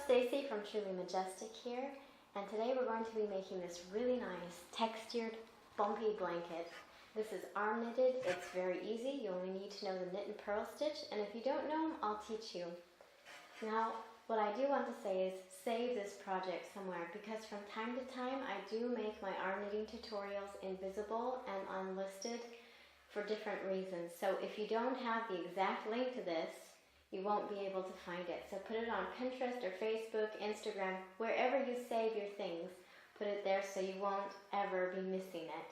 Stacy from Truly Majestic here, and today we're going to be making this really nice textured bumpy blanket. This is arm knitted. It's very easy. You only need to know the knit and purl stitch, and if you don't know them, I'll teach you. Now, what I do want to say is save this project somewhere, because from time to time I do make my arm knitting tutorials invisible and unlisted for different reasons. So if you don't have the exact link to this, you won't be able to find it. So put it on Pinterest or Facebook, Instagram, wherever you save your things, put it there so you won't ever be missing it.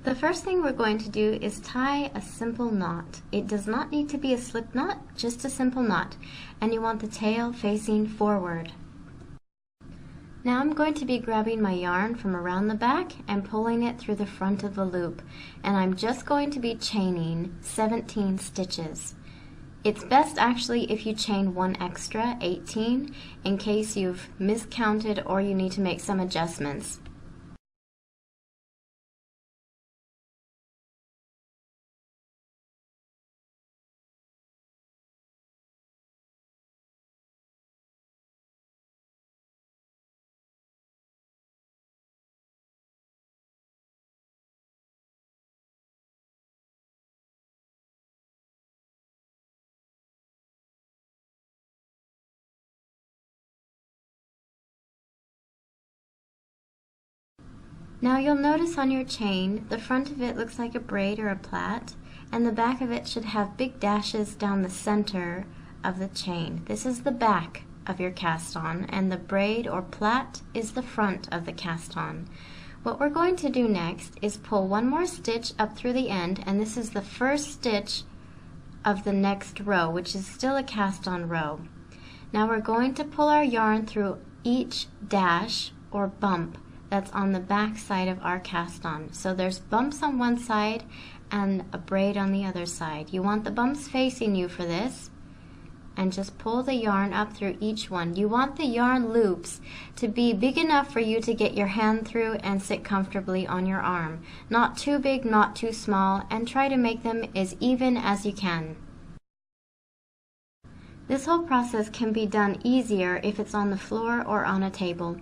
The first thing we're going to do is tie a simple knot. It does not need to be a slip knot, just a simple knot. And you want the tail facing forward. Now I'm going to be grabbing my yarn from around the back and pulling it through the front of the loop. And I'm just going to be chaining 17 stitches. It's best actually if you chain one extra, 18, in case you've miscounted or you need to make some adjustments. Now you'll notice on your chain, the front of it looks like a braid or a plait, and the back of it should have big dashes down the center of the chain. This is the back of your cast on, and the braid or plait is the front of the cast on. What we're going to do next is pull one more stitch up through the end, and this is the first stitch of the next row, which is still a cast on row. Now we're going to pull our yarn through each dash or bump that's on the back side of our cast on. So there's bumps on one side and a braid on the other side. You want the bumps facing you for this, and just pull the yarn up through each one. You want the yarn loops to be big enough for you to get your hand through and sit comfortably on your arm. Not too big, not too small, and try to make them as even as you can. This whole process can be done easier if it's on the floor or on a table.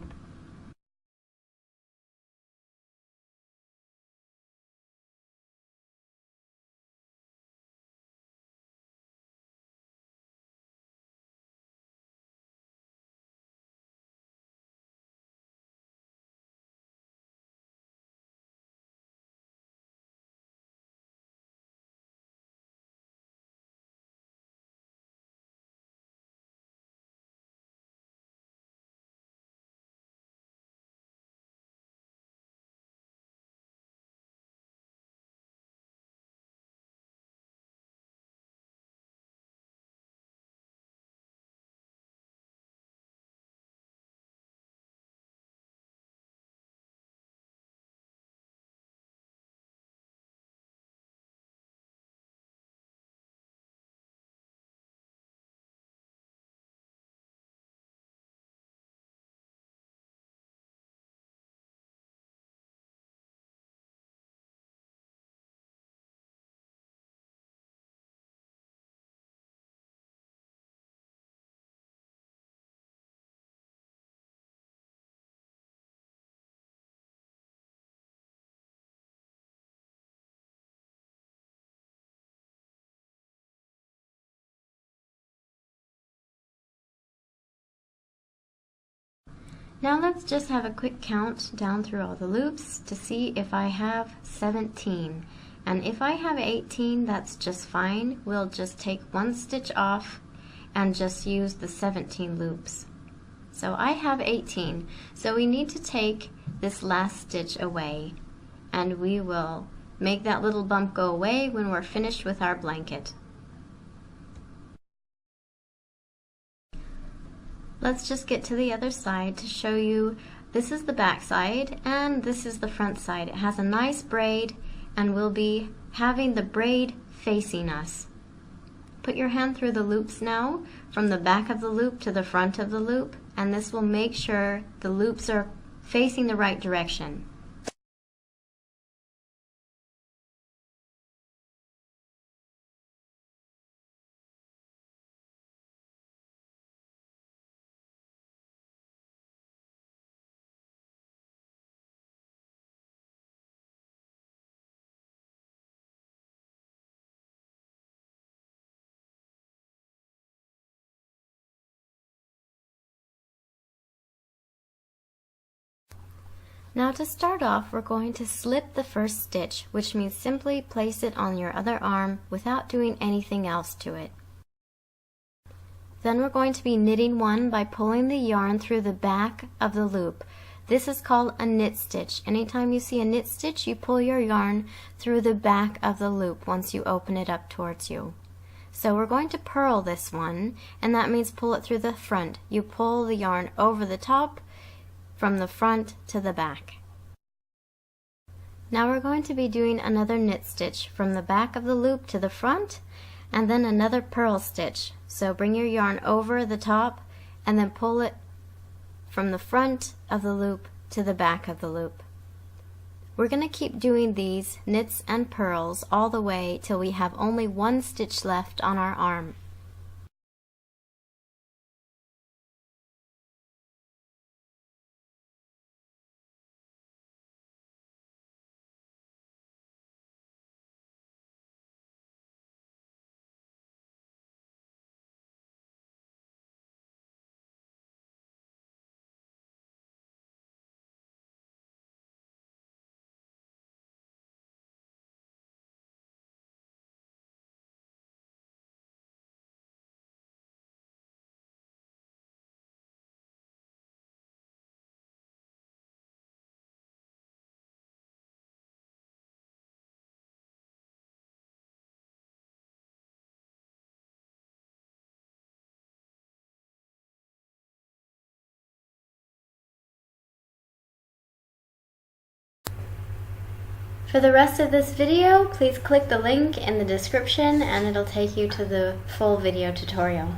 Now let's just have a quick count down through all the loops to see if I have 17. And if I have 18, that's just fine. We'll just take one stitch off and just use the 17 loops. So I have 18. So we need to take this last stitch away, and we will make that little bump go away when we're finished with our blanket. Let's just get to the other side to show you. This is the back side and this is the front side. It has a nice braid, and we'll be having the braid facing us. Put your hand through the loops now, from the back of the loop to the front of the loop, and this will make sure the loops are facing the right direction. Now to start off, we're going to slip the first stitch, which means simply place it on your other arm without doing anything else to it. Then we're going to be knitting one by pulling the yarn through the back of the loop. This is called a knit stitch. Anytime you see a knit stitch, you pull your yarn through the back of the loop once you open it up towards you. So we're going to purl this one, and that means pull it through the front. You pull the yarn over the top from the front to the back. Now we're going to be doing another knit stitch from the back of the loop to the front, and then another purl stitch. So bring your yarn over the top and then pull it from the front of the loop to the back of the loop. We're going to keep doing these knits and purls all the way till we have only one stitch left on our arm. For the rest of this video, please click the link in the description and it'll take you to the full video tutorial.